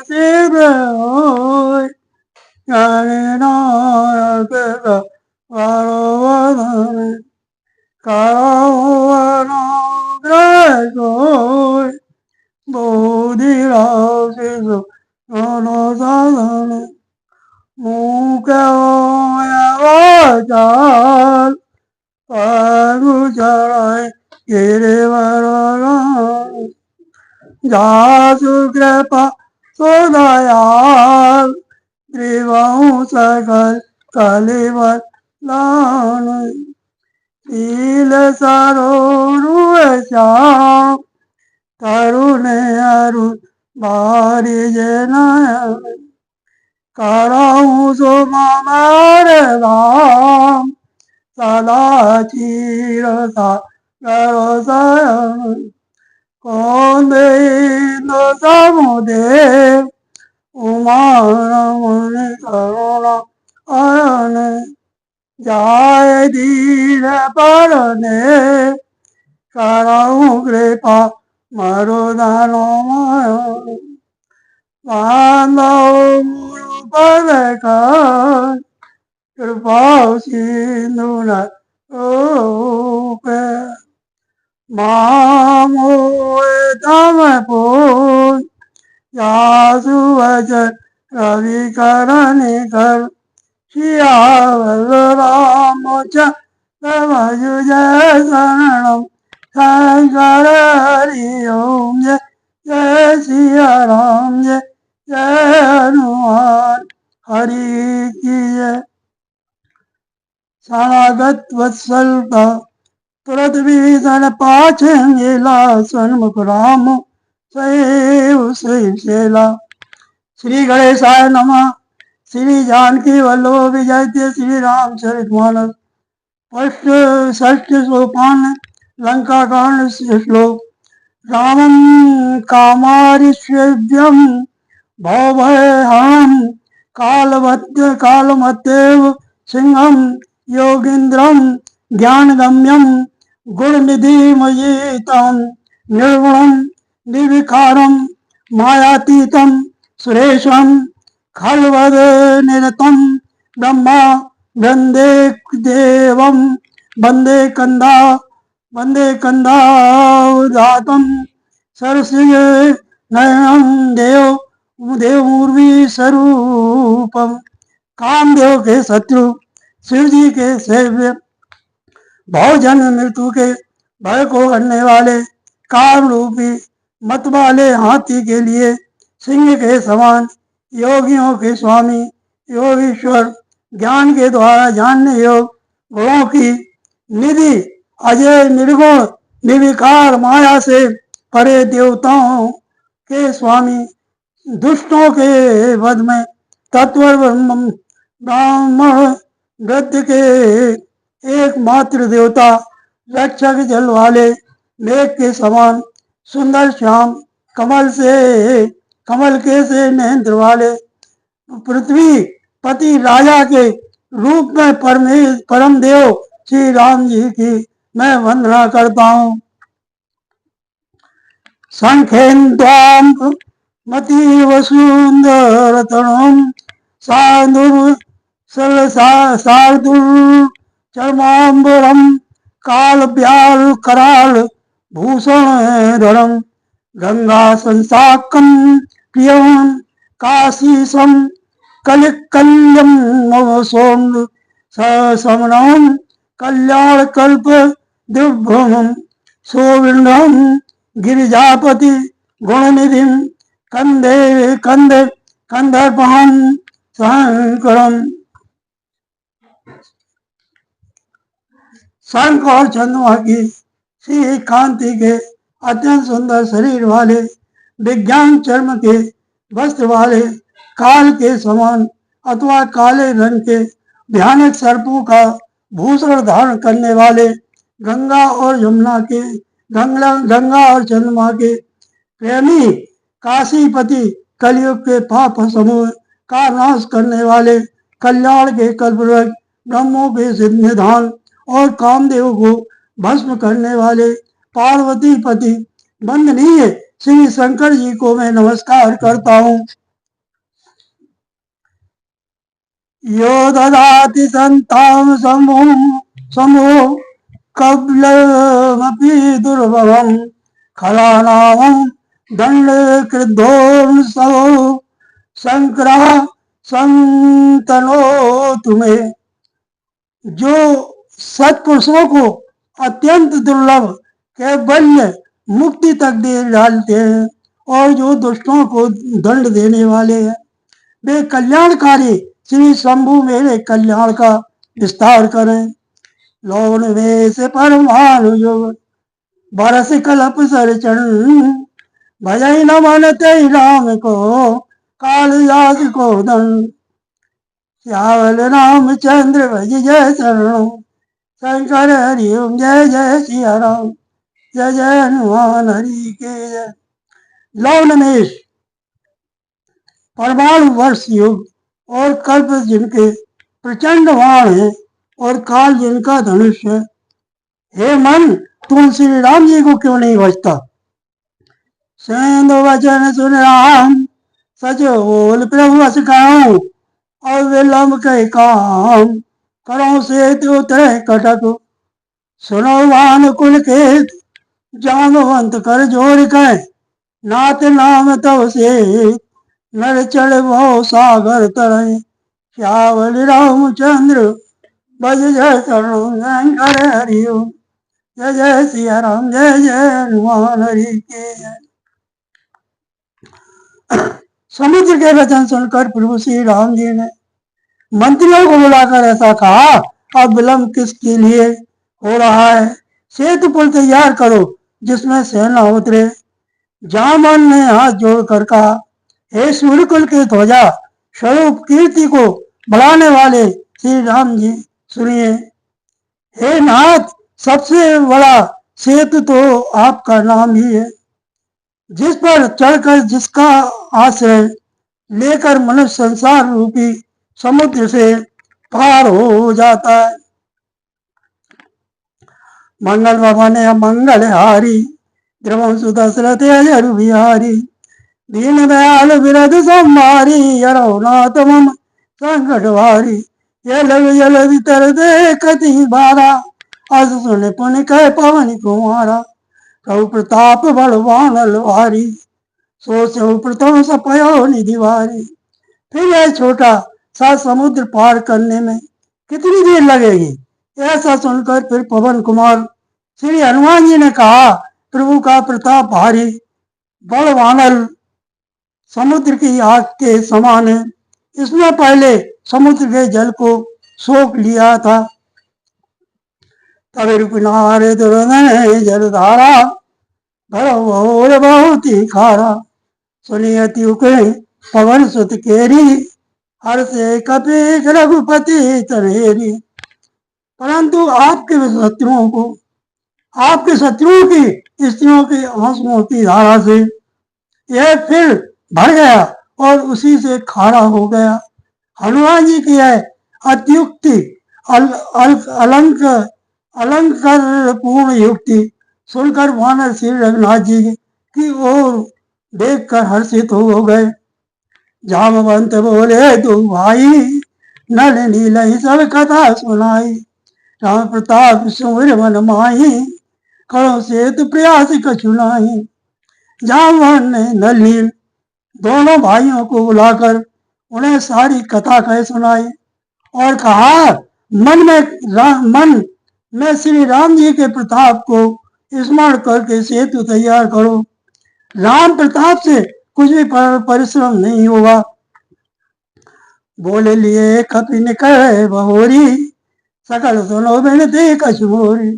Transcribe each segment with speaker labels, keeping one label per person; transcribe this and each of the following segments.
Speaker 1: शिव होय नायक वरवदन करवनुग्रह बोधिराशिष साधन मुख्यवाचाल परुचराय गिरिवरण जासु कृपा सुदयाल त्रिवंश सकल कलिवलान शील सरोरुश्याम तरुण अरुण बारी जनायन कराऊं सुमर राम सदा चीरता गरसयन कौंदेन्द्र समुदेव उमा रमण करुणा अयन जाय दीन परने कराऊं कृपा मरुदानो मानव गुरु पद कर कृपा सिंधु रूपे मामोए तम पूज यासु वचन रवि करण कर श्यावल राम चमयुज शरणम शंकर हरि ओम जय जय सिया राम जय जय हनुमान हरि की जय। शरणागत वत्सलता तुरत भीषण पाछे सन्मुख राम सैव श्रीशैला। श्री गणेशाय नमः। श्री जानकी वल्लभ विजय श्री रामचरितमानस षष्ठ सोपान लंका कांड श्लोक। रामं कामारिष्यभ्यं भवभयहं कालमत्येव सिंहं योगीन्द्रं ज्ञानगम्यं गुणनिधिमयेतं निर्गुणं निर्विकारं मायातीतं सुरेशं खलवदनिरतं ब्रह्मा वन्दे देवं वन्दे कंदावदातं सरसिज नयनं देवमूर्वी स्वरूपम। कामदेव के शत्रु शिव जी के सेव्य बहुजन मृत्यु के भय को हरने वाले काम रूपी मत वाले हाथी के लिए सिंह के समान योगियों के स्वामी योगीश्वर ज्ञान के द्वारा जानने योग्य गुणों की निधि अजय निर्गुण निर्विकार माया से परे देवताओं के स्वामी दुष्टों के वध में तत्वर ब्राह्मण गद्य के एकमात्र देवता रक्षक जल वाले मेघ के समान सुंदर श्याम कमल के से नेत्र वाले पृथ्वी पति राजा के रूप में परम देव श्री राम जी की मैं वंदना करता हूँ। संखेन्द्वाम मतीव सुंदरतनम सार्दुर्चर्माम्बरम कालव्याल कराल भूषणधरम गंगा संसाकं प्रियं काशीसं कलिकल्यं सोम समनम कल्याणकल्प दिव्यम सोविंदम गिरिजापति गुणनिधिम कंदर्पहम शंकरम। शंख और चंद्रमा की सी कांति के अत्यंत सुंदर शरीर वाले विज्ञान चर्म के वस्त्र वाले काल के समान अथवा काले रंग के भयानक सर्पों का भूषण धारण करने वाले गंगा और चंद्रमा के प्रेमी काशीपति कलयुग के पाप समूह का नाश करने वाले कल्याण के कल्पवृक्ष ब्रह्मों के सिद्धिधान और कामदेव को भस्म करने वाले पार्वती पति वंदनीय श्री शंकर जी को मैं नमस्कार करता हूँ। यो ददाति संताम समो कबलमपि दुर्भवम् खलानामं दंड कृद्धोन्सो शंकरा संतनो तुम्हें। जो सत्पुरुषों को अत्यंत दुर्लभ कैवल्य मुक्ति तक दे डालते हैं और जो दुष्टों को दंड देने वाले हैं, वे कल्याणकारी श्री शंभु मेरे कल्याण का विस्तार करें। लौन में से परमाणु योग बरस कल्प सरचन भजई न मानते राम को कालिदास को दंड। श्यावल रामचंद्र भज जय शरणों शंकर हरि ओम जय जय सिया राम जय जय हनुमान हरि के जय। लौनमेश परमाणु वर्ष युग और कल्प जिनके प्रचंड बाण है और काल जिनका धनुष है। हे मन, तुम श्री राम जी को क्यों नहीं भजता? सेंध वचन सुन राम सच बोल प्रभु अस कहूं और विलंब कह काम करो से तो तय कटक। सुनो वान कुल के जामवंत कर जोड़ कह नाथ नाम तव से नर चढ़ भव सागर तरह। श्यावल रामचंद्र भज जय शरणों शंकर हरि ओम जय जय सिया राम जय जय हनुमान हरि के जय। समुद्र के वचन सुनकर प्रभु श्री राम जी ने मंत्रियों को बुलाकर ऐसा कहा, अब विलंब किसके लिए हो रहा है? सेतु पुल तैयार करो जिसमें सेना उतरे। जामन ने हाथ जोड़कर कहा, हे सूर्यकुल के ध्वजा स्वरूप कीर्ति को बढ़ाने वाले श्री राम जी सुनिए। हे नाथ, सबसे बड़ा सेतु तो आपका नाम ही है, जिस पर चढ़कर जिसका आश्रय लेकर मनुष्य संसार रूपी समुद्र से पार हो जाता है। मंगल भवन मंगल हारी द्रवंशु दशरथ अजर बिहारी दीन दयाल विरद संहारी यरौनाथ मम संकट भारी। ये लग जल भीतर दे कति बारा अस सुन पुन कह पवन कुमारा। कहु प्रताप बलवान लवारी सो प्रथम सपयो निधिवारी। फिर यह छोटा सा समुद्र पार करने में कितनी देर लगेगी? ऐसा सुनकर फिर पवन कुमार श्री हनुमान जी ने कहा, प्रभु का प्रताप भारी बलवानल समुद्र की आग के समान है। इसमें पहले समुद्र के जल को सोख लिया था। तब रूपनार दुर्नय जलधारा भर बहुत ही खारा। सुनियति पवन सुत केरी हर से कपि रघुपति तरेरी। परंतु आपके शत्रुओं की स्त्रियों के आंसुओं की धारा से यह फिर भर गया और उसी से खारा हो गया। हनुमान जी की यह अत्युक्ति अलंकार पूर्ण युक्ति सुनकर वानर श्री रघुनाथ जी की ओर देखकर हर्षित हो गए। जामवंत बोले, दो भाई नल नील सब कथा सुनाई। राम प्रताप सुमिर मन माही करो से तो प्रयास कछु नाही। जामवन ने नल नील दोनों भाइयों को बुलाकर उन्हें सारी कथा कह सुनाई और कहा, मन में श्री राम जी के प्रताप को स्मरण करके सेतु तैयार करो। राम प्रताप से कुछ भी परिश्रम नहीं होगा। बोले लिए कपिन कह बहोरी सकल सुनो बिनती कछु मोरी।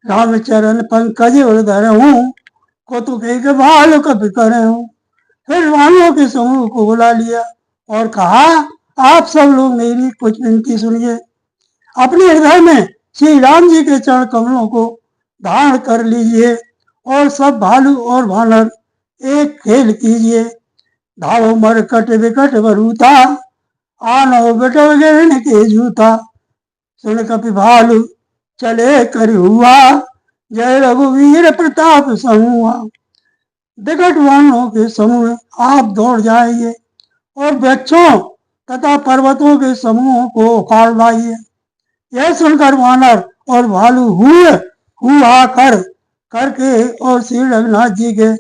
Speaker 1: रामचरण पंकज उधर हूँ कौतुक भाल कपि करे हूँ। फिर वानरों के समूह को बुला लिया और कहा, आप सब लोग मेरी कुछ विनती सुनिए। अपने हृदय में श्री राम जी के चरण कमलों को धारण कर लीजिए और सब भालू और वानर एक खेल कीजिए। धावो मरकट विकट वरूथा आनो बेटो गिरन के जूता। सुन कपि भालू चले कर हुआ जय रघुवीर प्रताप समूहा। विकट वानरों के समूह आप दौड़ जाएंगे और वृक्षों तथा पर्वतों के समूहों को उखाड़ लाइए। यह सुनकर वानर और भालू हुआ करके और श्री रघुनाथ जी के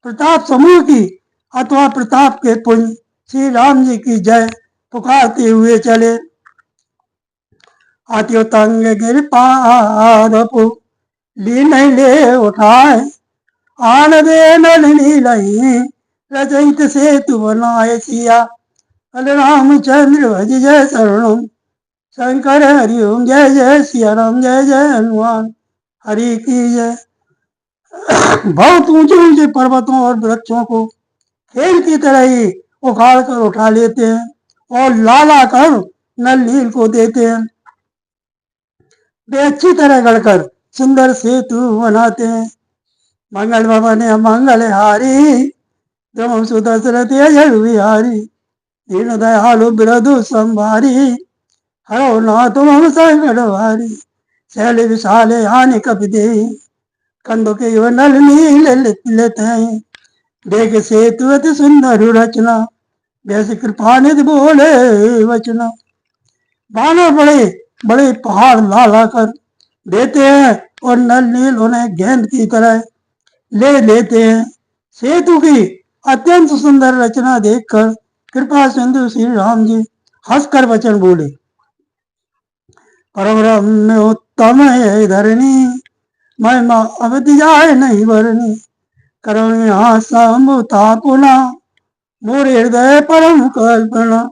Speaker 1: प्रताप समूह की अथवा प्रताप के पुंज श्री राम जी की जय पुकारते हुए चले। अत्युतंग गिर पादपु लीन ले उठाए, आन दे नलिनी लही रचयित सेतु बनाए सिया। रामचंद्र भज जय शरणम शंकर हरि ओम जय जय सिया राम जय जय हनुमान हरि की जय। बहुत ऊंचे ऊंचे पर्वतों और वृक्षों को खेल की तरह ही उखाड़ कर उठा लेते हैं और लाला कर नल नील को देते हैं। वे अच्छी तरह गढ़कर सुंदर सेतु बनाते हैं। मंगल भवन मंगल हारी जम सुदशरथ अजर विहारी दीन दयालु बिरधु संभारी हरो नाथ मम संकट भारी शैल विशाल हानि कपि देहि कंदो के नल नील लेते हैं। देख सेतु अति सुंदर रचना वैसे कृपा निधि बोले वचना। बानर बड़े बड़े पहाड़ ला ला कर देते हैं और नल नील उन्हें गेंद की तरह ले लेते हैं। सेतु की अत्यंत सुंदर रचना देखकर कृपा सिंधु श्री राम जी हंसकर वचन बोले, परम रम्य उत्तम है धरणी महिमा अवधि जाए नहीं भरनी। करुण यहाँ समुता पुना मोरे हृदय परम कल्पना।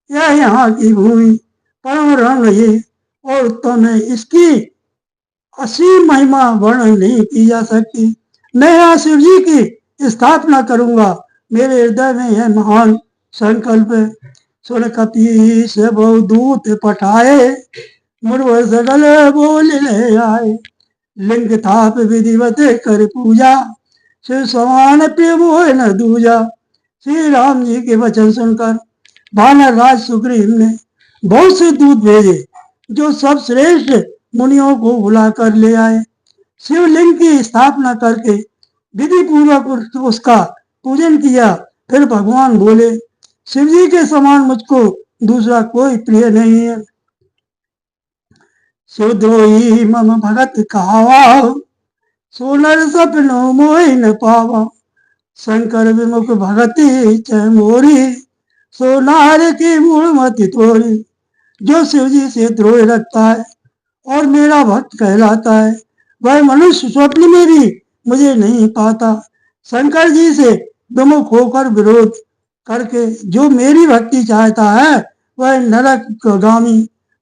Speaker 1: यह यहाँ की भूमि परम रम्य है और उत्तम है, इसकी असीम महिमा वर्णन नहीं की जा सकती। मैं यहाँ शिव जी की स्थापना करूंगा, मेरे हृदय में यह महान संकल्प है। सुन कपि से बहु दूत पठाए मुरवर सगल बोल ले आए। लिंग थाप विधिवत कर पूजा शिव समान प्रिय मोह न दूजा। श्री राम जी के वचन सुनकर वानर राज सुग्रीव ने बहुत से दूत भेजे जो सब श्रेष्ठ मुनियों को बुलाकर ले आए। शिवलिंग की स्थापना करके विधि पूर्वक उसका पूजन किया। फिर भगवान बोले, शिव जी के समान मुझको दूसरा कोई प्रिय नहीं है। शिवद्रोही मम भगत कहावा सोनर सपनो मोहि न पावा। शंकर विमुख भगति चह मोरी सोनार की मूल मति तोरी। जो शिव जी से द्रोह रखता है और मेरा भक्त कहलाता है वह मनुष्य स्वप्न में भी मुझे नहीं पाता। शंकर जी से विमुख होकर विरोध करके जो मेरी भक्ति चाहता है वह नरकगामी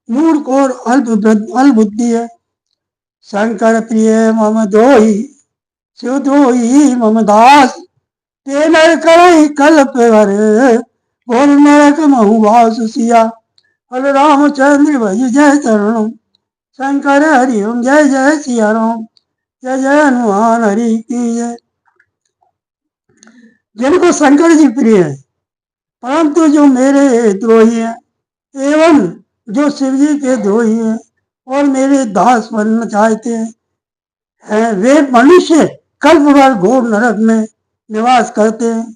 Speaker 1: मूर्ख और अल्पबुद्धि है। शंकर प्रिय मम द्रोही शिव द्रोही मम दास ते नर करहि कल्प भर घोर नरक महु वास सिया। हर रामचंद्र भज जय शरणम शंकर हरि ओम जय जय सिया राम जय जय हनुमान हरि की जय। जिनको शंकर जी प्रिय है परंतु जो मेरे द्रोही हैं एवं जो शिव जी के द्रोही हैं और मेरे दास बनना चाहते हैं वे मनुष्य कल्प भर घोर नरक में निवास करते हैं।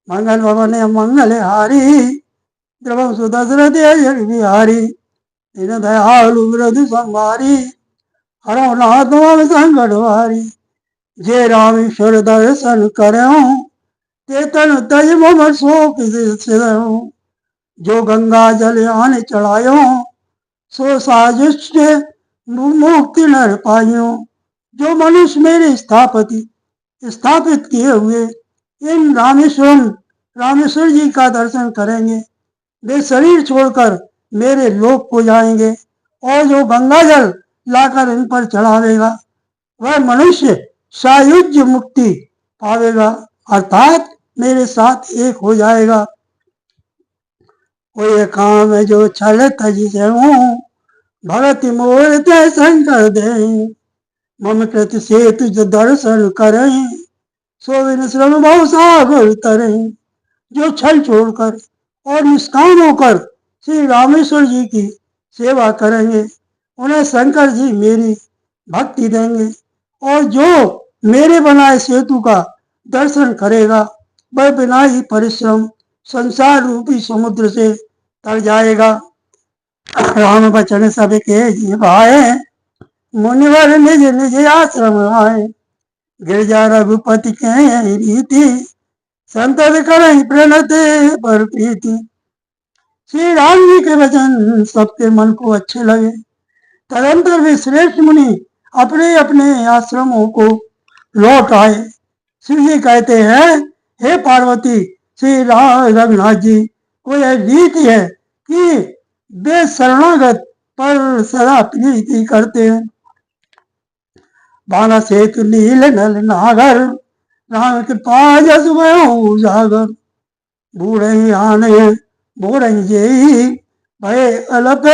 Speaker 1: मंगल भवन मंगल हारी द्रवम सुदशरथ अजर बिहारी दीन दयालु बिरधु संभारी हरो नाथ मम संकट भारी। जय रामेश्वर दर्शन करो तेतन तज मम शोक सिदहु। जो गंगा जल आन चढ़ायो सो साजुष्ट मुक्ति नर पायो। जो मनुष्य मेरे स्थापित किए हुए इन रामेश्वर जी का दर्शन करेंगे वे शरीर छोड़कर मेरे लोक को जाएंगे और जो गंगा जल लाकर इन पर चढ़ावेगा वह मनुष्य सायुज्य मुक्ति पावेगा अर्थात मेरे साथ एक हो जाएगा। कोई काम है जो छल तज से हूँ भगत मोर ते शंकर दे। मम कृत से तुझ दर्शन करें सो विन श्रम बहु सागर तरें। जो छल छोड़कर और निष्काम होकर श्री रामेश्वर जी की सेवा करेंगे उन्हें शंकर जी मेरी भक्ति देंगे और जो मेरे बनाए सेतु का दर्शन करेगा वह बिना ही परिश्रम संसार रूपी समुद्र से तर जाएगा। राम बचन सब के जी भाए, मुनिवर निज निज आश्रम आए। गिरजा रघुपति के रीति, संतत करें प्रणत पर प्रीति। श्री राम जी के वचन सबके मन को अच्छे लगे। तदंतर वे श्रेष्ठ मुनि अपने अपने आश्रमों को लौट आए। शिव जी कहते हैं, हे पार्वती, श्री राम रघुनाथ जी को यह रीति है कि वे शरणागत पर सदा प्रीति करते हैं। बाना सेतु नील नल नागर, राम कृपा जस उजागर। बूढ़े आने बोरन जेई, भय अलप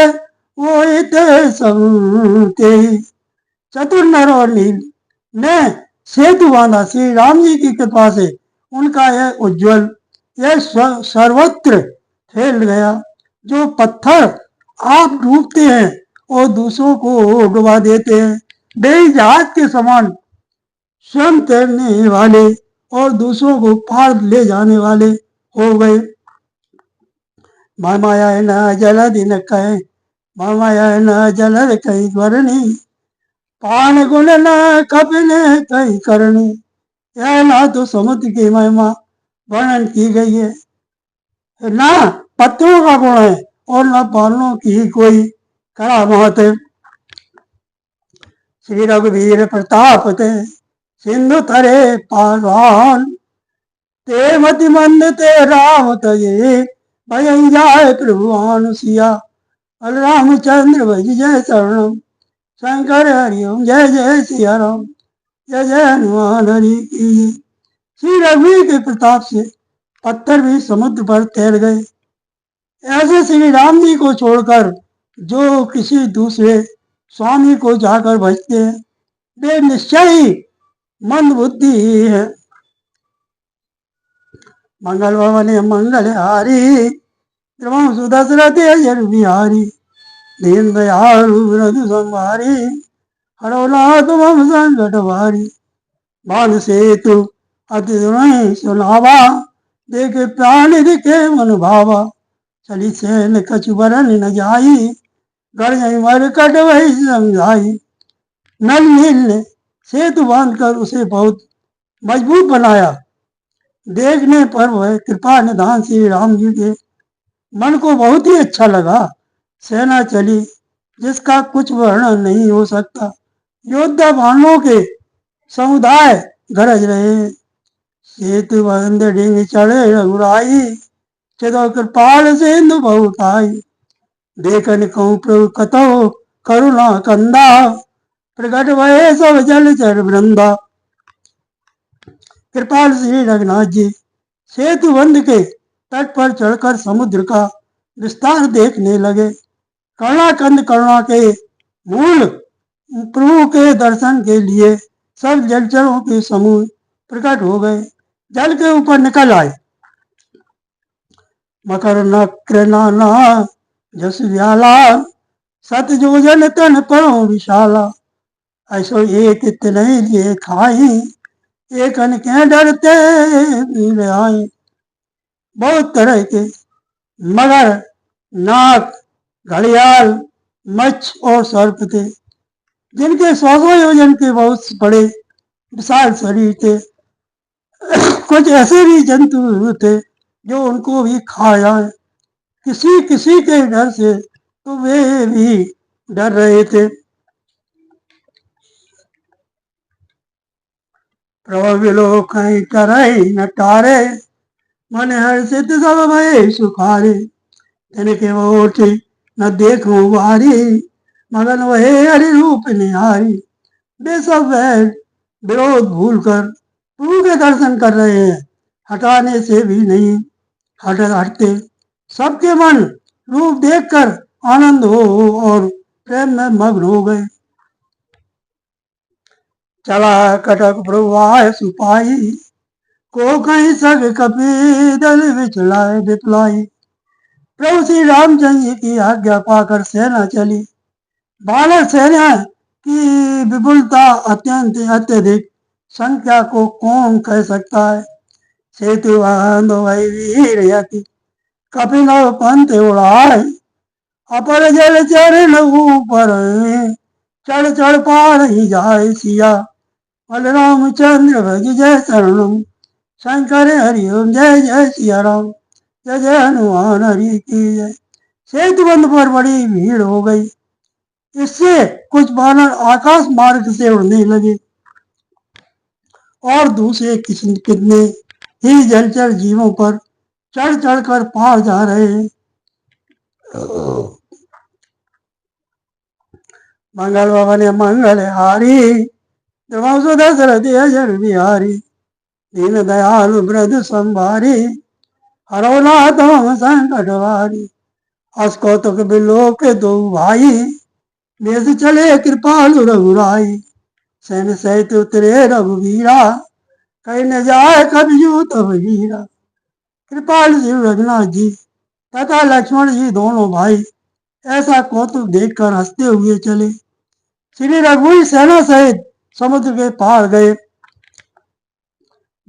Speaker 1: वो इत सबते। चतुर नर और नील ने सेतु बांधा। श्री राम जी की कृपा से उनका यह उज्जवल, यह सर्वत्र फैल गया। जो पत्थर आप डूबते हैं और दूसरों को डुबा देते हैं, वे जहाज के समान स्वयं तैरने वाले और दूसरों को पार ले जाने वाले हो गए। माया न जल दिन कहे, माया न जल कही वर्णी। पान गुण न कपिन कही करणी। यह ना तो समुद्र की महिमा वर्णन की गई है, ना पत्थरों का गुण है और न पालनों की कोई करामात है। श्री रघुवीर प्रताप ते सिंधु तरे पारवान, ते मति मंद ते राम तये, भय जाय प्रभुआन सिया। रामचंद्र भज जय शरणम, शंकर हरिओम जय जय सिया राम, जय जय हनुमान हरि की जय। श्री रघुवीर के प्रताप से पत्थर भी समुद्र पर तैर गए। ऐसे श्री राम जी को छोड़कर जो किसी दूसरे स्वामी को जाकर भजते हैं, वे निश्चय ही मंद बुद्धि है। मंगल भवन मंगल हारी, द्रवम सुदशरथ अजर बिहारी। दीन दयालु रघु संहारी, हरो नाथ मम संकट भारी। बान सेतु अति सुनावा, देखे प्राण दिखे मन भावा। चली सैन कछु बरन न जाई, गढ़ मर कट वही समझाई। नल नील ने सेतु बांधकर उसे बहुत मजबूत बनाया। देखने पर वह कृपा निधान श्री राम जी के मन को बहुत ही अच्छा लगा। सेना चली जिसका कुछ वर्णन नहीं हो सकता। योद्धा बाणों के समुदाय गरज रहे। सेतु बंद डिंग चढ़े रघुराई, चलो कृपाल सिंधु बहुत आई। देखन कहूँ प्रभु कतो करुणा कंदा, प्रकट भये सब जल चर वृंदा। कृपाल श्री रघुनाथ जी सेतु बंध के तट पर चढ़कर समुद्र का विस्तार देखने लगे। करुणाकंद करुणा के मूल प्रभु के दर्शन के लिए सब जलचरों के समूह प्रकट हो गए, जल के ऊपर निकल आए। मकर नक्र नाना जस व्याला, सत जोजन तन परो विशाला। ऐसो एक नहीं लिए खाई, एक अन के डरते आए। बहुत तरह के मगर, नाग, घड़ियाल, मच्छ और सर्प थे, जिनके 100 योजन के बहुत बड़े विशाल शरीर थे। कुछ ऐसे भी जंतु थे जो उनको भी खा जाए। किसी किसी के डर से तो वे भी डर रहे थे। प्रभविलोक करई न टारे, मन हर्षित सब भय सुखारे। तिनके ओठ न देखो बारी, मगन वहे हरि रूप निहारी। वे सब विरोध भूल कर प्रभु के दर्शन कर रहे हैं, हटाने से भी नहीं हटते। सबके मन रूप देखकर आनंद हो और प्रेम में मग्न हो गए। चला कटक प्रभु सुपाई, को कहीं सग कपी दल विचलाए विपलाई। प्रभु श्री रामचंद्र जी की आज्ञा पाकर सेना चली। बालक सेना की विपुलता अत्यंत अत्यधिक, संख्या को कौन कह सकता है। सेतु बांधो भाई वीर यति कपिल पंथ उड़ाए अपर जल चरण ऊपर चढ़ चढ़ पार ही जाए सिया बलराम चंद्र भज जय शरणम शंकर हरिओम जय जय सिया राम जय जय हनुमान हरि की जय। सेतुबंध पर बड़ी भीड़ हो गई। इससे कुछ बानर आकाश मार्ग से उड़ने लगे और दूसरे कितने ही जलचर जीवों पर चढ़ चढ़ कर पार जा रहे हैं। मंगल भवन मंगल हारी दशरथ अजर बिहारी दीन दयालु वृद्ध संभारी हरो नाथ संकट वारी अस कौतुक बिलो के दो भाई देश चले कृपालु रघुराई सैन सहित उतरे रघुवीरा कहीं न जाए कबजू तब वीरा। कृपाल जी रघुनाथ जी तथा लक्ष्मण जी दोनों भाई ऐसा कौतुक देखकर हंसते हुए चले। श्री रघुवीर सेना सहित समुद्र के पार गए।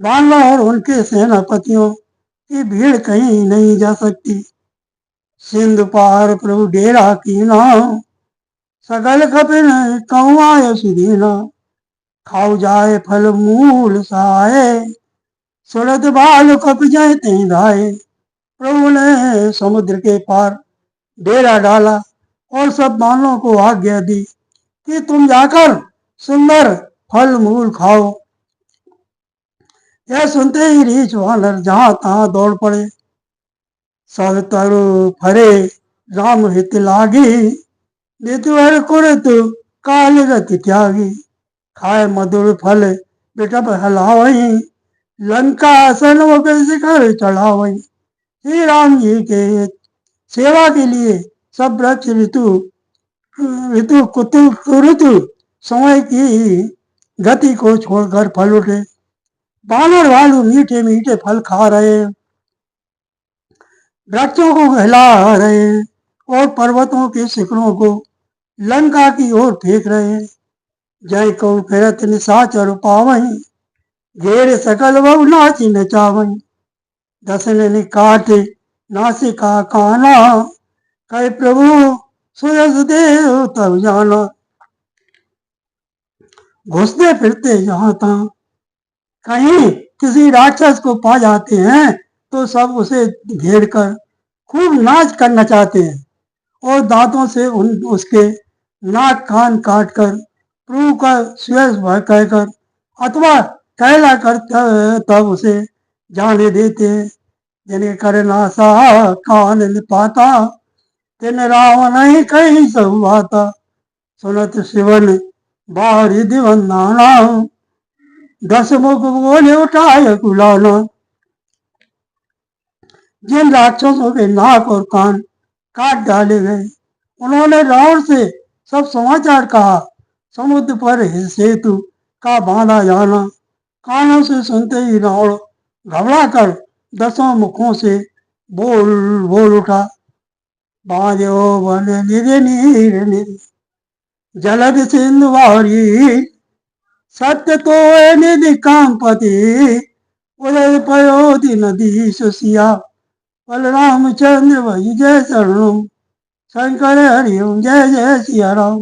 Speaker 1: बानर और उनके सेनापतियों की भीड़ कहीं नहीं जा सकती। सिंधु पार प्रभु डेरा कीना सकल कपिन कौआय सुदीना खाऊ जाए फल मूल सहाय सुरत बाल कप जाए तें धाये। प्रभु ने समुद्र के पार डेरा डाला और सब बानरों को आज्ञा दी कि तुम जाकर सुंदर फल मूल खाओ। यह सुनते ही रीछ वानर जहां तहां दौड़ पड़े। सब तरु फरे राम हित लागी नितुअर कुरत काल रति त्यागी खाए मधुर फल बिटप हलावई लंका सनमुख शिखर चढ़ावई। श्री राम जी के सेवा के लिए सब वृक्ष ऋतु ऋतु ऋतु समय की गति को छोड़कर फल उठे। बानर भालू मीठे मीठे फल खा रहे, वृक्षों को हिला रहे और पर्वतों के शिखरों को लंका की ओर फेंक रहे। जय को फिरत निशाचर पावई घेर सकल बहु नाची नचावई। दसन काट नासिका काना कहे प्रभु सुयस देव तब जाना। घुसते फिरते जहां तहां कहीं किसी राक्षस को पा जाते हैं तो सब उसे घेर कर खूब नाच करना चाहते हैं और दांतों से उसके नाक कान काट कर प्रभु का सुयस कहकर अथवा कहला कर तब उसे जाने देते हैं। जिन्हें कर नासा कान पाता तिन रावण ही कहीं सब आता सुनत शिवन बाहरी दिवंदाना दस मुख बोले उठाए कुलाना। जिन राक्षसों के नाक और कान काट डाले गए उन्होंने रावण से सब समाचार कहा। समुद्र पर सेतु का बांधा जाना कानों से सुनते ही रावण घबरा कर दसों मुखों से बोल बोल उठा बाजो बन निधि नीर निधि जलद सिंधु वारी सत्य तो निधि कामपति उदय पयोधि नदी सुसिया बलराम चंद्र भज जय शरणम शंकर हरिओम जय जय सिया राम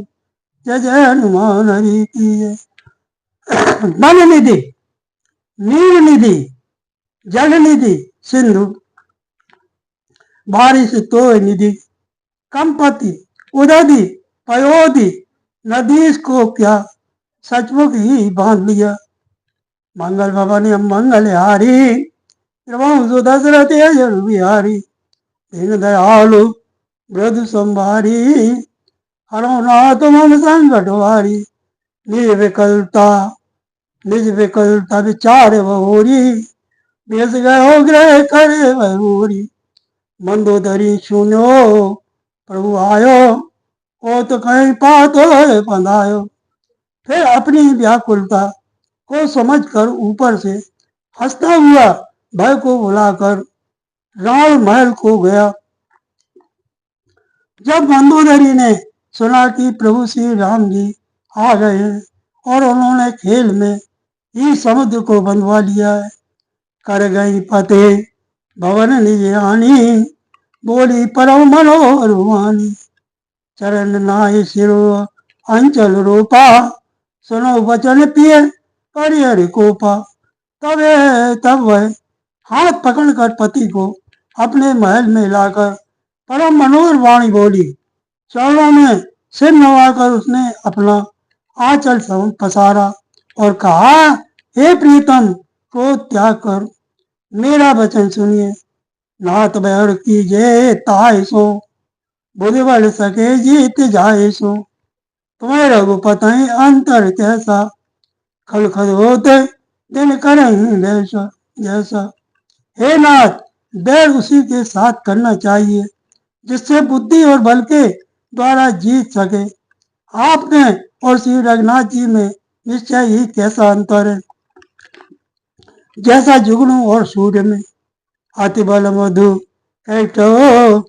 Speaker 1: जय जय हनुमान हरि की जय। वन निधि नीर निधि जल निधि सिंधु बारिश तो निधि कंपति उदधि पयोधि नदीश को क्या सचमुख ही बांध लिया। मंगल भवन मंगल हारी प्रभु दशरथ अजर बिहारी दीन दयालु वृद्ध संभारी हरो नाथ मम संकट वारी निज विकलता विचार बहोरी बेस गयो ग्रह करे बहोरी मंदोदरी सुनो प्रभु आयो ओ तो कहीं पातो बंधायो। फिर अपनी व्याकुलता को समझकर ऊपर से हंसता हुआ भय को बुलाकर रावण महल को गया। जब मंदोदरी ने सुना कि प्रभु श्री राम जी आ गए हैं और उन्होंने खेल में ही समुद्र को बंधवा लिया है कर गई फतेह भवन निज आनी, बोली परम मनोहर वाणी। चरण नाय सिरो अंचल रूपा, सुनो वचन पिए करि हरि कोपा। तब वह हाथ पकड़कर पति को अपने महल में लाकर परम मनोहर वाणी बोली। चरणों में सिर नवाकर उसने अपना आंचल पसारा और कहा, हे प्रीतम, क्रोध त्याग कर मेरा वचन सुनिए। नाथ बैर कीजे ताय सो, बुद्धि बल सके जीत जाए सो। तुम्हें रघुपति अंतर कैसा, खल खल होते दिन करें जैसा जैसा। हे नाथ, बैर उसी के साथ करना चाहिए जिससे बुद्धि और बल के द्वारा जीत सके। आपने और श्री रघुनाथ जी में निश्चय ही कैसा अंतर है, जैसा जुगनू और सूर्य में। अति बल मधु कैटव,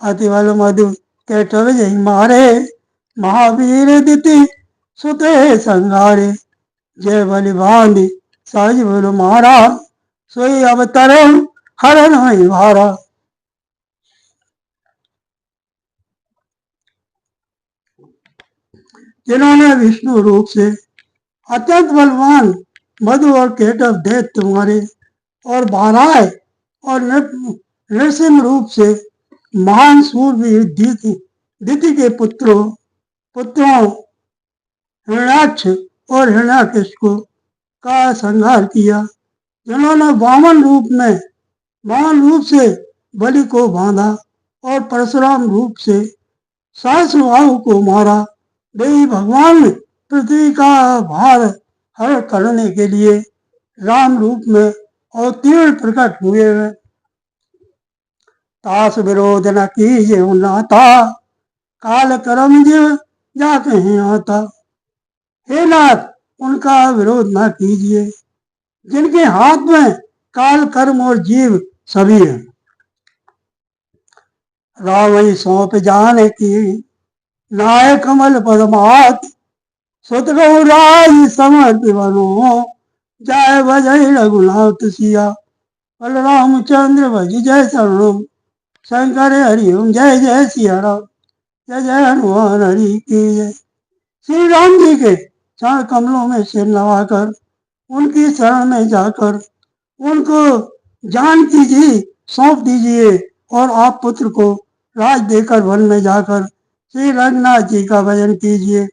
Speaker 1: अति बल मधु कैटव जय मारे, महावीर दिति सुते संगारे। जय बलि बांधि सहज बल मारा, सोई अवतरण हरण नहीं भारा। जिन्होंने विष्णु रूप से अत्यंत बलवान मधु और केटव दैत्य मारे, और बाराय और नृसिंह रूप से महान सूरवीर दिति के पुत्रों हिरण्याक्ष और हिरण्याकश को का संहार किया। जिन्होंने वामन रूप से बलि को बांधा और परशुराम रूप से सहस्रबाहु को मारा। वे भगवान पृथ्वी का भार हर करने के लिए राम रूप में अवतीर्ण प्रकट हुए हैं। तास विरोध न कीजे नाता, काल कर्म जीव जा कहीं आता। हे नाथ, उनका विरोध न कीजिए जिनके हाथ में काल कर्म और जीव सभी है। रावण सौंप जाने की नाय कमल पदमात, सुत राज समर्थ बनो जय भजय रघुनाथ सिया। बलरामचंद्र भज जय शरणम, शंकर हरिओम जय जय सिया राम, जय जय हनुमान हरि की जय। श्री राम जी के चरण कमलों में सिर नवाकर उनकी शरण में जाकर उनको जानकी जी सौंप दीजिए और आप पुत्र को राज देकर वन में जाकर श्री रघुनाथ जी का भजन कीजिए।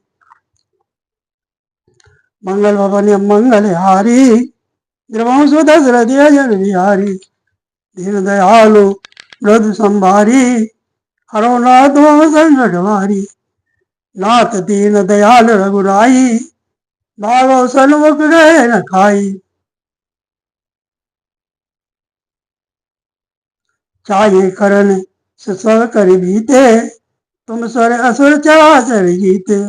Speaker 1: मंगल भवन मंगल हारी, द्रवंशु दशरथ अजर बिहारी। दीन दयालु मृदु संभारी, हरो नाथ संकट भारी। नाथ दीन दयाल रघुराई, भागव सन्मुख गए न खाई। चाहिए करण सब कर बीते, तुम सर असुर चराचर जीते।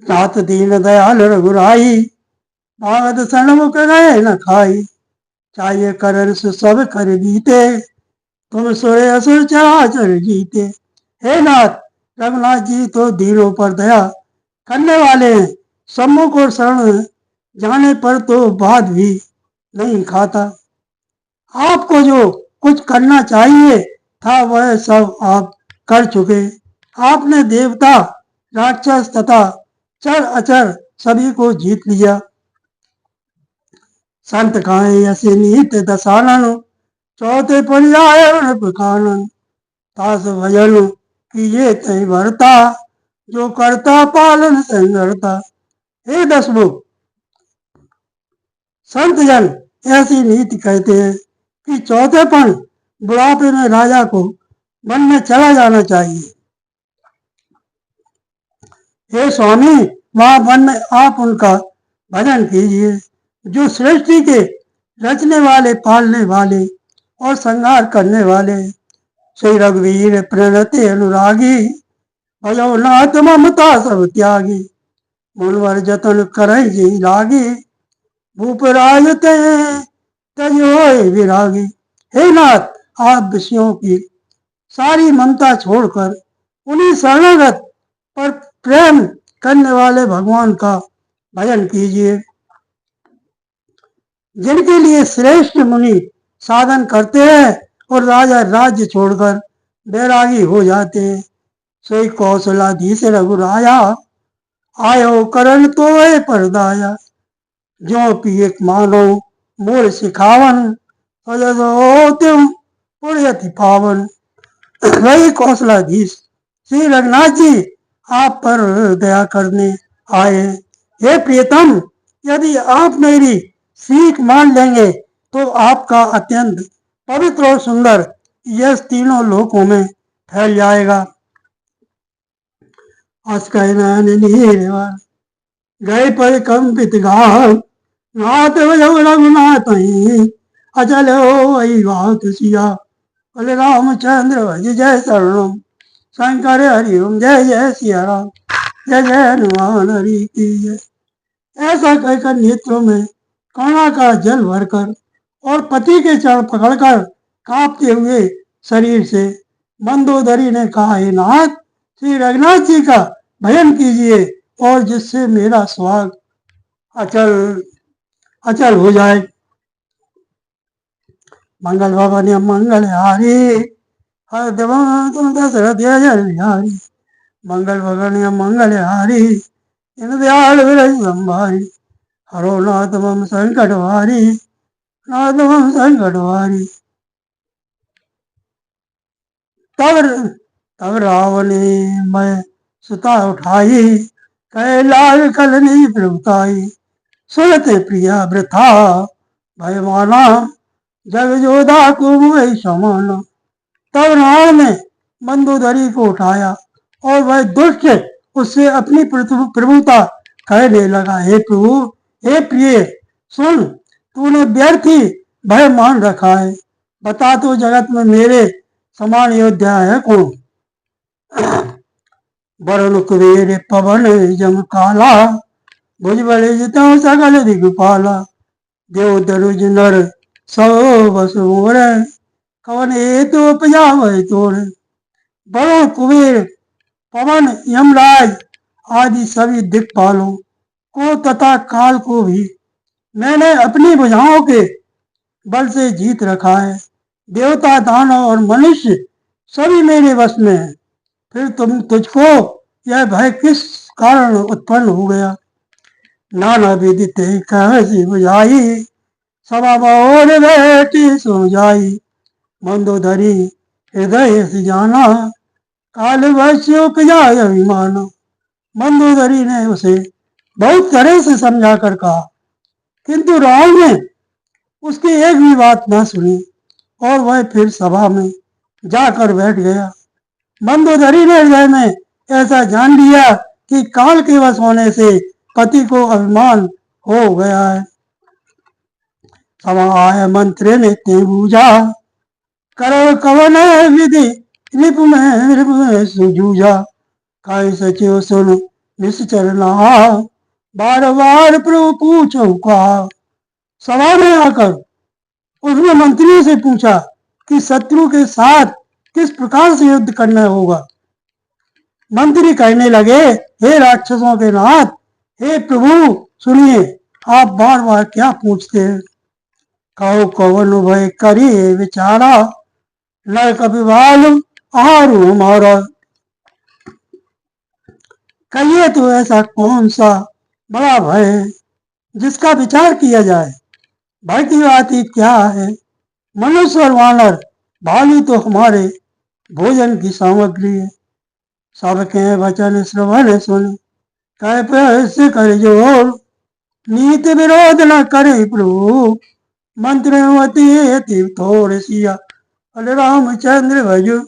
Speaker 1: नाथ दीन दयाल रघुराई, भागत सन्मुख गए न खाई। चाहिए करण से सब कर बीते, तुम सोए असुर चराचर जीते। हे नाथ, रघुनाथ जी तो दीनों पर दया करने वाले हैं। सम्मुख और शरण जाने पर तो बात भी नहीं खाता। आपको जो कुछ करना चाहिए था वह सब आप कर चुके। आपने देवता, राक्षस तथा चर अचर सभी को जीत लिया। संत खाए ऐसे नीत दशानन, चौथे पर्याय कानन। तास भजन कीजिए तय भरता, जो करता पालन संगरता। हे दसमुख, संत जन ऐसी नीति कहते हैं कि चौथेपन बुढ़ापे में राजा को वन में चला जाना चाहिए। हे स्वामी, वहां वन में आप उनका भजन कीजिए जो सृष्टि के रचने वाले, पालने वाले और संहार करने वाले। श्री रघुवीर प्रणति अनुरागी, भजो नाथ ममता सब त्यागी, मुनवर जतन करई जी लागी, भूप राज ते तजोय विरागी। हे नाथ, आप विषयों की सारी ममता छोड़कर उन्हीं शरणागत पर प्रेम करने वाले भगवान का भजन कीजिए, जिनके लिए श्रेष्ठ मुनि साधन करते हैं और राजा राज्य छोड़कर बैरागी हो जाते हैं। सोई कौशलाधीश रघुराया, आयो करण तो है परदाया, जो पिए मानो मोर सिखावन, तुम पुण्यति पावन। वही कौशलाधीश श्री रघुनाथ जी आप पर दया करने आए। हे प्रियतम, यदि आप मेरी सीख मान लेंगे तो आपका अत्यंत पवित्र और सुंदर यश तीनों लोकों में फैल जाएगा। अस्कैनन नीरवन गए पर कंपित गाह, नाथ भजो रघुनाथ अचल हो वही बात सिया। बोले रामचंद्र भज जय शरणम शंकर हरि ओम, जय जय सिया राम, जय जय हनुमान हरि की जय। ऐसा कहकर नेत्रों में करुणा का जल भरकर और पति के चरण पकड़कर कांपते हुए शरीर से मंदोदरी ने कहा, हे नाथ, श्री रघुनाथ जी का भजन कीजिए और जिससे मेरा स्वाग अचल अचल हो जाए। मंगल भवन मंगल हारी, दशरथ जय बिहारी। मंगल भवन मंगल हारी, इन दयाल विरज संभारी। हरो नाथ मम संकट हारी, नाथ मम संकट हारी। तब रावण मैं सुता उठाई, कह लाल कलनी प्रभुताई। सुनते प्रिया वृथा भय माना, जग जोधा को वही समाना। तब रावण ने मंदोदरी को उठाया और वह दुष्ट उससे अपनी प्रभुता कहने लगा, हे प्रभु, हे प्रिय, सुन, तूने व्यर्थ ही भय मान रखा है। बता तो जगत में मेरे समान योद्धा है कौन। वरुण कुबेर पवन जम काला, भुजबल जितौ सकल दिगपाला। देव दरुज नर सौ बस मोर, कवन हेतु उपजावै तोर। वरुण कुबेर पवन यमराज आदि सभी दिक्पालों को तथा काल को भी मैंने अपनी भुजाओं के बल से जीत रखा है। देवता, दानव और मनुष्य सभी मेरे वश में है। फिर तुझको यह भय किस कारण उत्पन्न हो गया। नाना विदित कहसी बुझाई, सभा और बैठी सो जाई। मंदोदरी हृदय से जाना, काल वश्य उपजाय अभिमान। मंदोदरी ने उसे बहुत तरह से समझा कर कहा, किंतु रावण ने उसकी एक भी बात न सुनी और वह फिर सभा में जाकर बैठ गया। मंदोदरी ने हृदय में ऐसा जान लिया कि काल के वश होने से पति को अभिमान हो गया है। समाय मंत्र ने ते बूझा, करो कवन विधि रिप में सुजूझा। काय सचिव सुन निश्चर नहा, बार बार प्रभु पूछो कहा। सभा में आकर उसने मंत्रियों से पूछा कि शत्रु के साथ किस प्रकार से युद्ध करना होगा। मंत्री कहने लगे, हे राक्षसों के नाथ, हे प्रभु, सुनिए, आप बार बार क्या पूछते हैं। कहो कवन भय करी विचारा, न कपिवाल आहारू हमारा। कहिए तो ऐसा कौन सा बड़ा भय है जिसका विचार किया जाए। भय की बात ही क्या है। मनुष्य और वानर भालू तो हमारे भोजन की सामग्री है। सबके वचन श्रवण सुन, कह प्रहस्य कर जोर। नीति विरोध न करे प्रभु, मंत्रवती थोर सिया। बोले रामचंद्र भजो,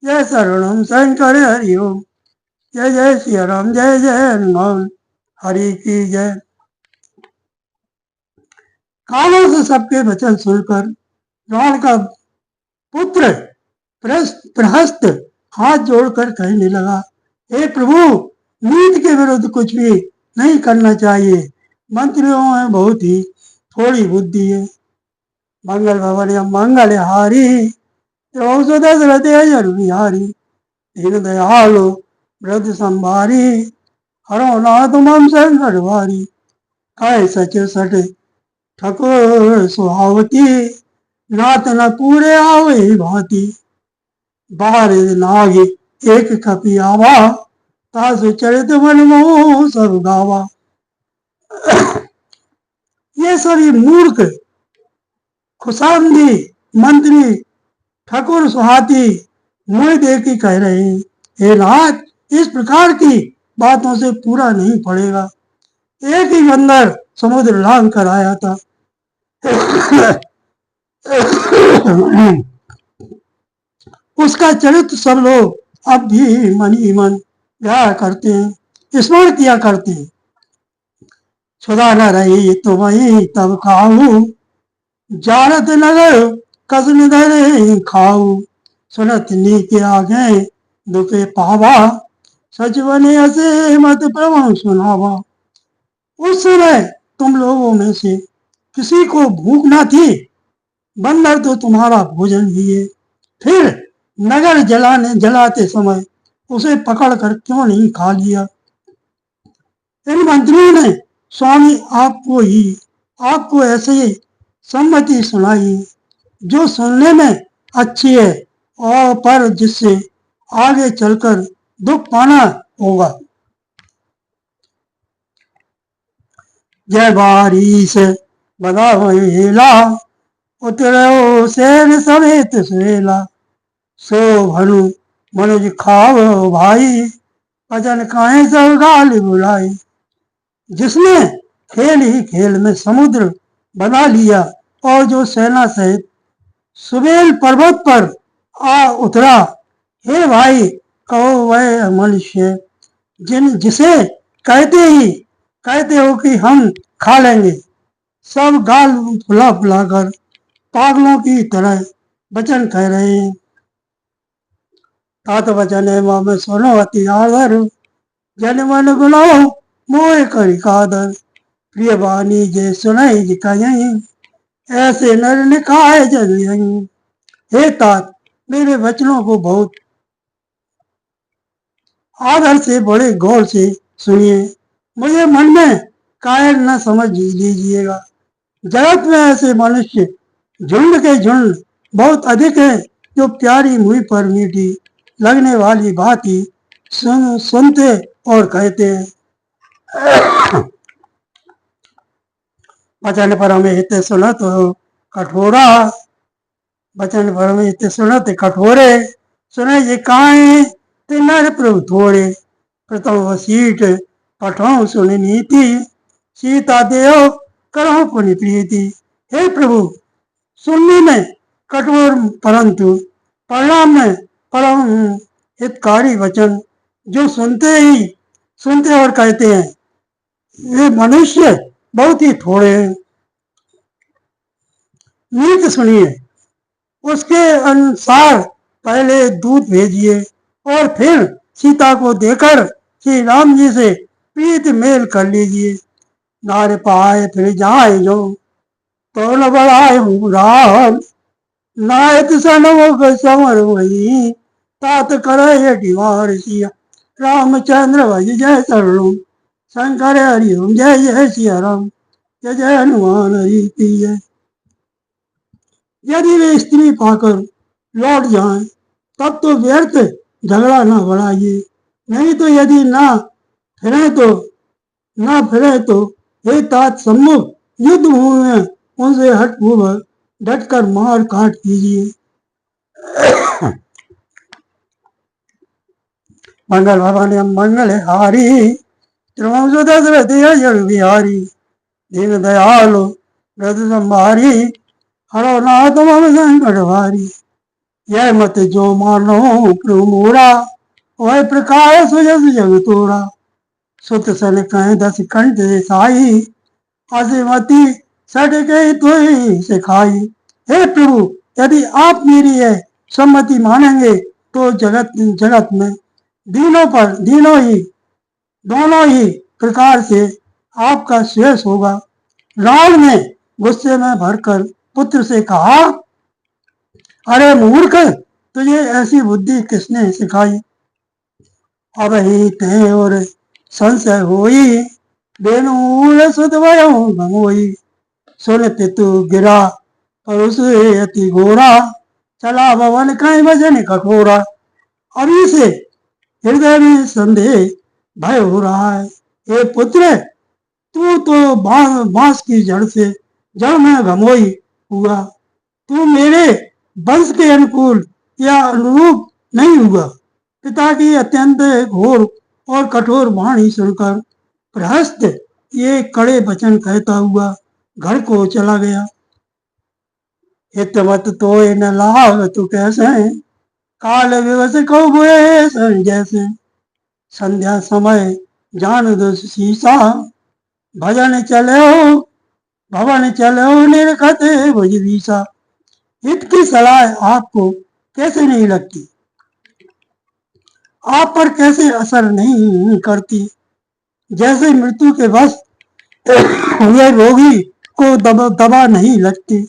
Speaker 1: जय शरणम शंकर हरि ओम, जय जय सिया राम, जय जय हनुमान हरि की जय। कानों से सबके वचन सुनकर रावण का पुत्र प्रहस्त हाथ जोड़कर कहने लगा, हे प्रभु, नीति के विरुद्ध कुछ भी नहीं करना चाहिए। मंत्रियों में बहुत ही थोड़ी बुद्धि है। मंगल भवन या मंगल हारी, दशरथ जन बिहारी, दीन दयालु वृद्ध संभारी, हरो नाथ मम संकट भारी। काय सच सठ ठकुर सुहावती, नाथ न पूरे आवे भांति। बाहर नाग एक कपि आवा, तासु चरित मन मोह सब गावा। ये सभी मूर्ख खुशामदी मंत्री ठकुर सुहाती मुझे देख के कह रहे हैं, हे नाथ, इस प्रकार की बातों से पूरा नहीं पड़ेगा। एक ही बंदर समुद्र लांग कर आया था। उसका चरित्र सब लोग अब भी मन ही मन गाया करते हैं, स्मरण किया करते हैं। सुधा न रही तो वही तब खाऊ, जानत नगर कसम धरे खाऊ। सुनत नीके आगे दुखे पावा, सच बने ऐसे मत प्रभु सुनावा। उस समय तुम लोगों में से किसी को भूख ना थी, बंदर तो तुम्हारा भोजन भी है, फिर नगर जलाते समय उसे पकड़कर क्यों नहीं खा लिया। इन मंत्रियों ने स्वामी आपको ऐसे सम्मति सुनाई जो सुनने में अच्छी है, और पर जिससे आगे चलकर दुख पाना होगा। जय बारिश बदा हेला, उतरो शेर समेत सुहेला। सो भनु मनुज खाओ भाई, भजन खाए सब गाल बुलाई। जिसने खेल ही खेल में समुद्र बना लिया, और जो सेना सहित सुबेल पर्वत पर आ उतरा, हे भाई, कहो वह मनुष्य जिसे कहते हो कि हम खा लेंगे, सब गाल फुला फुलाकर पागलों की तरह वचन कह रहे हैं। तात वचन है माँ में सुनो अति आदर, जन मन गुनाओ मोह करी कादर। प्रिय बानी जे सुनई कहीं, ऐसे नर निकाय जग यहीं। हे तात, मेरे वचनों को बहुत आदर से बड़े गौर से सुनिए, मुझे मन में कायर न समझ लीजिएगा। जगत में ऐसे मनुष्य झुंड के झुंड बहुत अधिक है, जो प्यारी मुंह पर मीठी लगने वाली बात ही सुनते और कहते हैं। वचन परमित सुनत कठोरा, वचन परमित सुनत कठोरे। सुने ये काए ते नर प्रभु थोड़े, प्रथम वसीठ पठो सुन नीति। सीता देव करो पुनि प्रीति। हे प्रभु, सुनने में कठोर परंतु परिणाम में परम हितकारी वचन जो सुनते और कहते हैं, ये मनुष्य बहुत ही थोड़े हैं। नीति सुनिए, उसके अनुसार पहले दूत भेजिए, और फिर सीता को देकर श्री राम जी से प्रीत मेल कर लीजिए। नार पाए फिर जाए जो, तो न बढ़ाए राम। नायत सनमुख समर वही, तात करे डिवार सिया। रामचंद्र भज जय शरणु, शंकर हरिओम जय जय सिया राम। जय जय हनुमान हरि की जय। यदि वे स्त्री पाकर लौट जाएं, तब तो व्यर्थ झगड़ा न बढ़ाइए, नहीं तो यदि ना फिरे तो हे तात सम्मुख युद्ध भूमि में उनसे हठपूर्वक डटकर मार काट कीजिए। मंगल भवन मंगल हारी, त्रिवंश दशरथ जग बिहारी। दीन दयालु वृद्ध संभारी, हरो नाथ मम संकट भारी। यह मत जो मानो प्रभु मोरा, वह प्रकार सुजस जग तोरा। सुत सन कह दस कंठ साई, असिमति सट गई तुई सिखाई। हे प्रभु, यदि आप मेरी यह सम्मति मानेंगे तो जगत में दोनों ही प्रकार से आपका शेष होगा। रावण ने गुस्से में भरकर पुत्र से कहा, अरे मूर्ख, तुझे ऐसी बुद्धि किसने सिखाई? अब ही ते और संशय होई, बेनूर सुत भयो गमोई। सुन पितु गिरा परुष अति घोरा, चला भवन कहीं भजन कठोरा। अभी से हृदय में संदेह भय हो रहा है। हे पुत्र, तू तो बांस की जड़ से जड़ में घमोई हुआ। तू मेरे वंश के अनुकूल या अनुरूप नहीं हुआ। पिता की अत्यंत घोर और कठोर वाणी सुनकर प्रहस्त ये कड़े वचन कहता हुआ घर को चला गया। हित मत तो न लाग तू कैसे, काल विवश को बुए जैसे। संध्या समय जान दो शीशा, भजन चले हो भवन चले हो निरखत भुजबीसा। हित की सलाह आपको कैसे नहीं लगती, आप पर कैसे असर नहीं करती, जैसे मृत्यु के वश हुए रोगी को दबा नहीं लगती।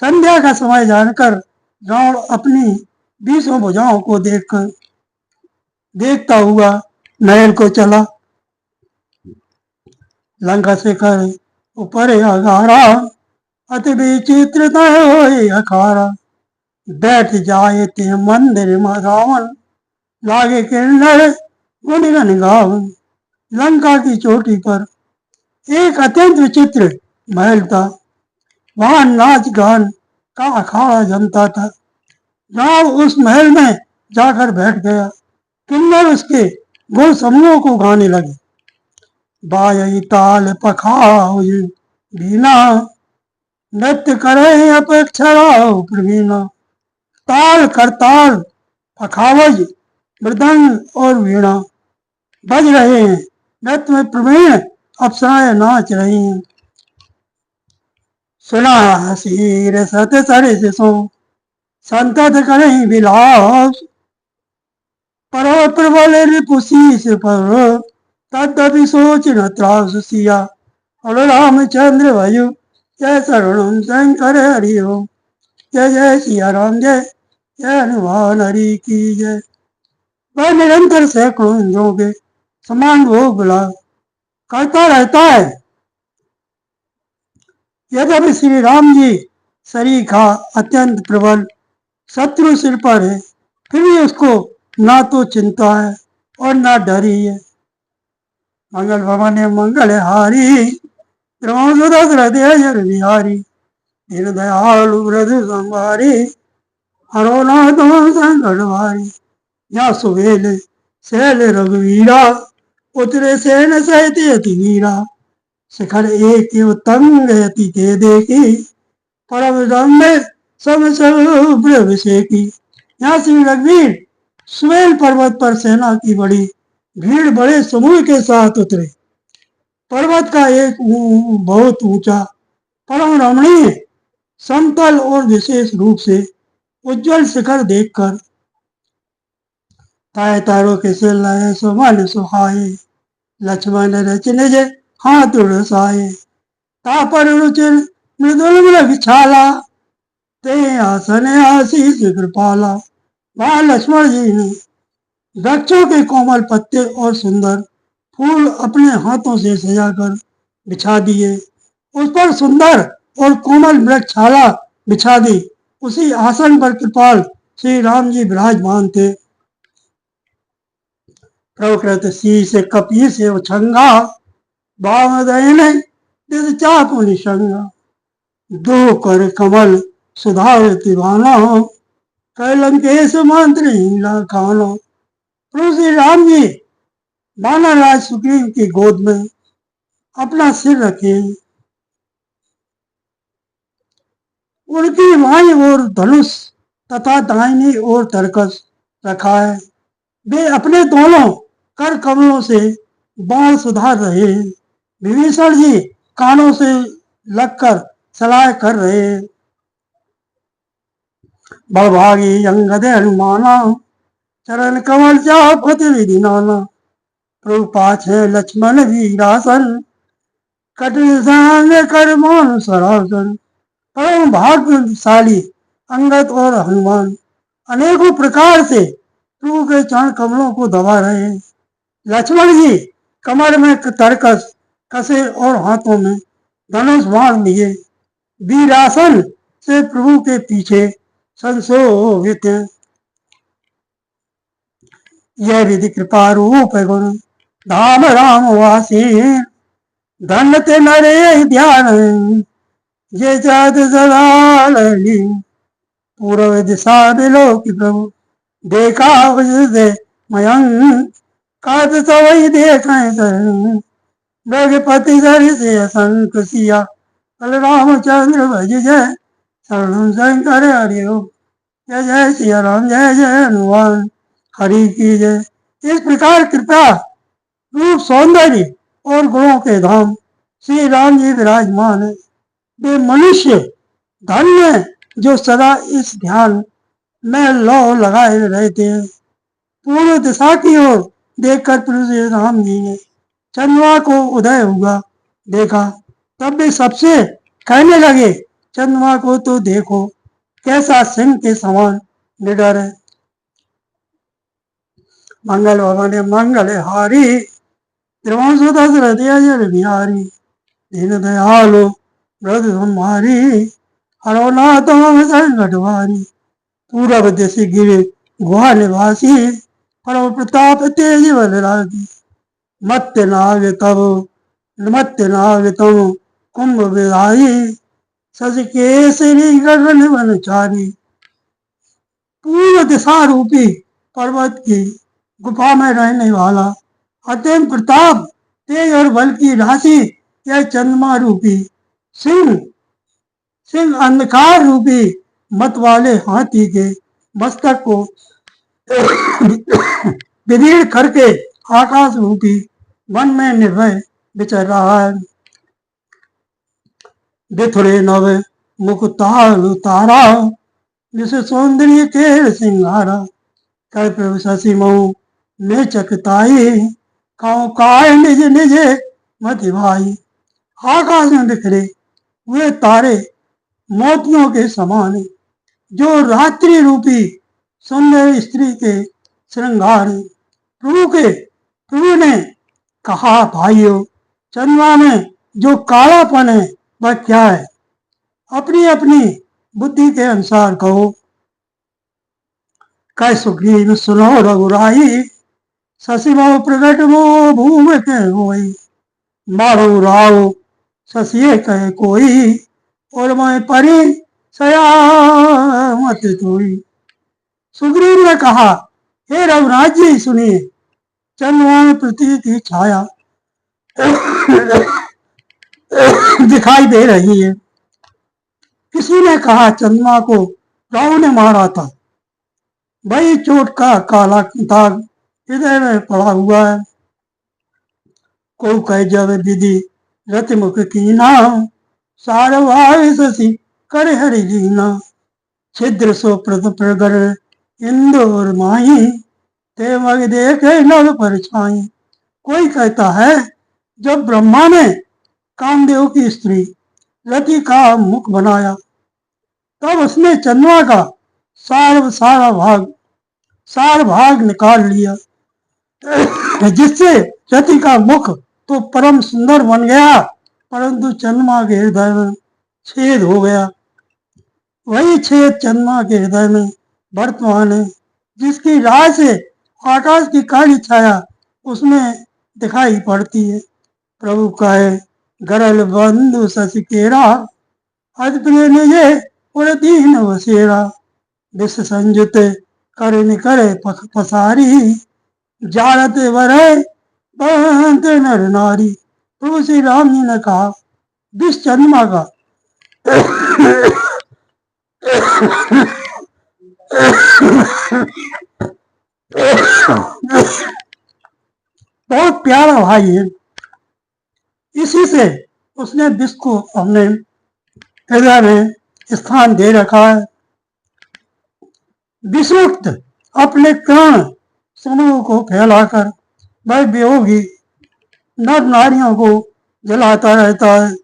Speaker 1: संध्या का समय जानकर रावण अपनी 20 भुजाओं को देखता हुआ महल को चला। लंका से कर ऊपर अगारा, अति विचित्रता होए अखारा। बैठ जाए ते मंदिर में रावण, लागे किन्नर गुणगन गावन। लंका की चोटी पर एक अत्यंत विचित्र महल था। वहां नाच गान का अखाड़ा जमता था। राव उस महल में जाकर बैठ गया। किन्नर उसके गुण समूहों को गाने लगे। बाजई ताल पखाओ बीना, नृत्य करे अपेक्षा प्रवीणा। ताल करताल पखावज मृदंग और वीणा बज रहे हैं। नृत्य में प्रवीण अप्सराएं नाच रही हैं। सुना हसीर सत सरिस सो, संतत करें विलास। परो प्रबल रिपुशीस पर, तदपि सोच न त्रास सिया। और रामचंद्र भयु जय शरणम शंकर हरि ओम। जय जय सिया राम, जय जय हनुमान हरि की जय। वह निरंतर सैकड़ों इंद्रों के समान भोग विलास करता रहता है। यद्यपि श्री राम जी सरीखा अत्यंत प्रबल शत्रु सिर पर है, फिर भी उसको ना तो चिंता है और ना डर ही है। मंगल भवन मंगल हारी, हृदय बिहारी। दीन दयालु वृद्ध संभारी, हरो नाथ संकट भारी। या सुबेल सैल रघुवीरा, उतरे सेन सहित अति वीरा। शिखर एक तंग अति के देखी, परम रम सब अभिषेकी। यहाँ श्री रघुवीर सुवेल पर्वत पर सेना की बड़ी भीड़ बड़े समूह के साथ उतरे। पर्वत का एक बहुत ऊंचा परम रमणीय समतल और विशेष रूप से उज्जवल शिखर देखकर ताय तारो के सिर लाए सुमन सुहाए। लक्ष्मण रच निज हाथ उड़साए, तापर रुचिर मृदुल मृग छाला। ते आसन आशीष कृपाला। वहां लक्ष्मण जी ने वृक्षों के कोमल पत्ते और सुंदर फूल अपने हाथों से सजाकर बिछा दिए। उस पर सुंदर और कोमल मृगछाला बिछा दी। उसी आसन पर कृपाल श्री राम जी विराजमान थे। प्रकृत शीश कपी से उछंगा, बामदयन चाप निशंगा। दो कर कमल सुधारति बाना, कैलंकेश मंत्र खाना। प्रभु श्री राम जी बानर राज सुग्रीव की गोद में अपना सिर रखे। उनकी बाईं ओर धनुष तथा दाहिनी ओर तरकस रखा है। वे अपने दोनों कर कमलों से बाण सुधार रहे हैं। विभीषण जी कानों से लगकर सलाह कर रहे हैं। बलभागी अंगद हनुमाना, चरण कमल चापत विधि नाना, प्रभु पाछे लक्ष्मण वीरासन, कटिल संग कर मान सरासन। परम भाग्यशाली अंगद और हनुमान अनेकों प्रकार से प्रभु के चरण कमलों को दबा रहे हैं। लक्ष्मण जी कमर में तरकस कसे और हाथों में धनुष बाण लिए वीरासन से प्रभु के पीछे संशोभित हैं। यह विधि कृपा रूप गुण धाम राम वासी, धन ते नरे ध्यान ये जात सदा लली। पूर्व दिशा बिलो की प्रभु देखा से मयंक, कात सवई देखें ब्रजपति सर से असंक सिया, कल रामचंद्र भज जय शरणम शंकर हरिओ, जय जय सिया राम जय जय हनुमान हरि की जय। इस प्रकार कृपा रूप सौंदर्य और गुणों के धाम श्री राम जी विराजमान है। वे मनुष्य धन्य जो सदा इस ध्यान में लौ लगाए रहते हैं। पूर्व दिशा की ओर देखकर प्रभु श्री राम जी ने चंद्रमा को उदय हुआ देखा, तब भी सबसे कहने लगे, चंद्रमा को तो देखो कैसा सिंह के समान निडर है। मंगल भवन मंगल हारी, त्रिवंश दशरथ अजर बिहारी, दीन दयालो ब्रज हमारी, हरो नाथ संकट भारी। पूरब दिश गिरे गुहा निवासी, परम प्रताप तेज बलरागी। मत्य नाग तब कुंभ विधाई, सज केसरी गगन वनचारी। पूर्व दिशा रूपी पर्वत की गुफा में रहने वाला अत्यंत प्रताप तेज और बल की राशि यह चंद्रमा रूपी सिंह अंधकार रूपी मत वाले हाथी के मस्तक को विदीर्ण करके आकाश रूपी वन में निर्भय विचर रहा है। बिथुरे नव मुकुताल तारा, विश्व सौंदर्य के सिंगारा। कर प्रभु शशि मऊ में चकताई, काऊ काय निज निज मति भाई। आकाश में बिखरे हुए तारे मोतियों के समान, जो रात्रि रूपी सुंदर स्त्री के श्रृंगार। प्रभु ने कहा, भाइयों चंद्रमा में जो कालापन है वह क्या है, अपनी अपनी बुद्धि के अनुसार कहो। कै सुग्रीव सुनो रघुराई, शशि मो प्रगट मो भूम के होई। मारो राव शशि कहे कोई, और मैं परी सयामत थोड़ी। सुग्रीव ने कहा, हे रघुनाथ जी सुनिए, चंद्रमा में पृथ्वी की छाया दिखाई दे रही है। किसी ने कहा, चंद्रमा को राहु ने मारा था, वही चोट का काला दाग हृदय में पड़ा हुआ है। को कह जब विधि रतिमुख कीना, सारवाय शशि कर हरि लीना। छिद्र सो प्रगर इंदौर माही, ते मग देखे नभ पर छाई। कोई कहता है, जब ब्रह्मा ने कामदेव की स्त्री रति का मुख बनाया, तब उसने चंद्रमा का सार भाग निकाल लिया, जिससे रति का मुख तो परम सुंदर बन गया, परंतु चंद्रमा के हृदय में छेद हो गया। वही छेद चंद्रमा के हृदय में वर्तमान है, जिसकी राह से आकाश की काली छाया उसमें दिखाई पड़ती है। प्रभु कहे, गरल बंधु शशि केरा, अद्भुत निजे और दीन वसेरा। विश्व संयुत कर करे पसारी, जारत वरे बंद नर नारी। प्रभु श्री राम जी ने कहा, विश्व चंद्रमा का बहुत प्यारा भाई है, इसी से उसने विश्व को अपने हृदय में स्थान दे रखा है। विश्वक्त अपने प्राण समूह को फैलाकर वह वियोगी नर नारियों को जलाता रहता है।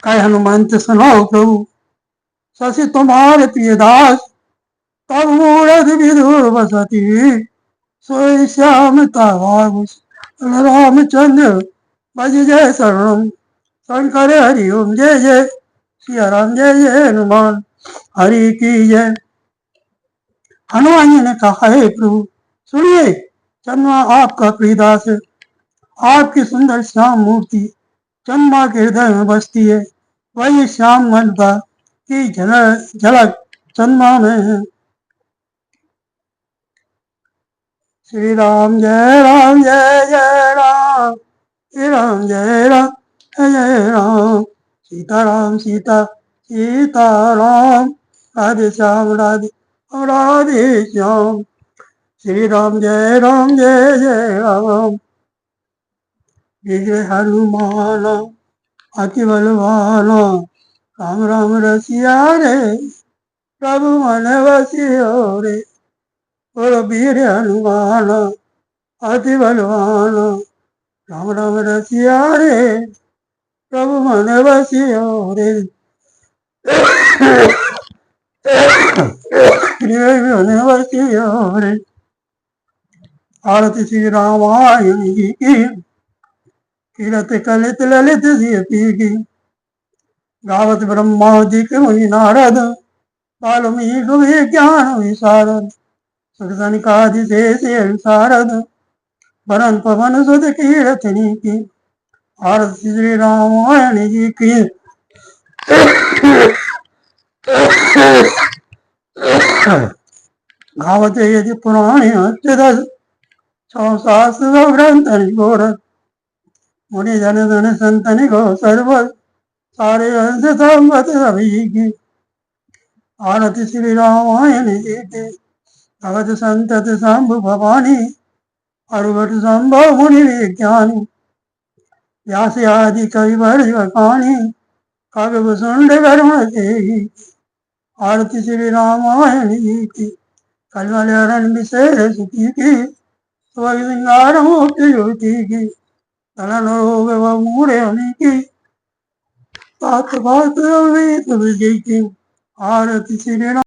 Speaker 1: कहे हनुमंत सुनो प्रभु शशि तुम्हारे प्रिय दास, तब मूढ़ विदुर बसती सोई श्याम तावा रामचंद्र भज जय शरणम शंकर हरि ओम जय जय सिया राम जय जय हनुमान हरि की जय। हनुमान जी ने कहा हे प्रभु सुनिए, चंद्रमा आपका प्रियदास है। आपकी सुंदर श्याम मूर्ति चंद्रमा के हृदय में बसती है। वही श्याम मनता की झलक चंद्रमा में है। श्री राम जय जय राम, श्री राम जय राम, सीताराम सीताराम, राधे श्याम राधे श्याम। श्री राम जय राम, विजय हनुमान अति बलवाना, राम राम रसिया रे प्रभु मन बसियो रे। बोलो वीर हनुमान अति बलवान, राम राम रसिया रे प्रभु मन बसियो रे। मन बसियो रे। आरती श्री रामायण की कीरत कलित ललित सीपी की, गावत ब्रह्मादिक मुनि नारद, वाल्मीकि विज्ञान विशारद, सुरसनिकादि शेष सारद, वरन पवन सुत कीरतनी की। आरती श्री रामायण जी की। गावते यदि पुराणे अष्टदश सहस्र ग्रंथनि घोर, मुनि जन धन संतनि गो सर्व सारे अंश संवत सभी की। आरती श्री रामायण जी की। भगत संतत शंभु भवानी, अरुवट संभव मुनि विज्ञानी, व्यास आदि कवि बखानी, काव्य सुंड कर्म देही। आरती श्री रामायण जी की। कलमल हरण विशेष की, सिंगार मुक्ति ज्योति की, तलन रोग व मूढ़ होने की, बात बात की। आरती श्री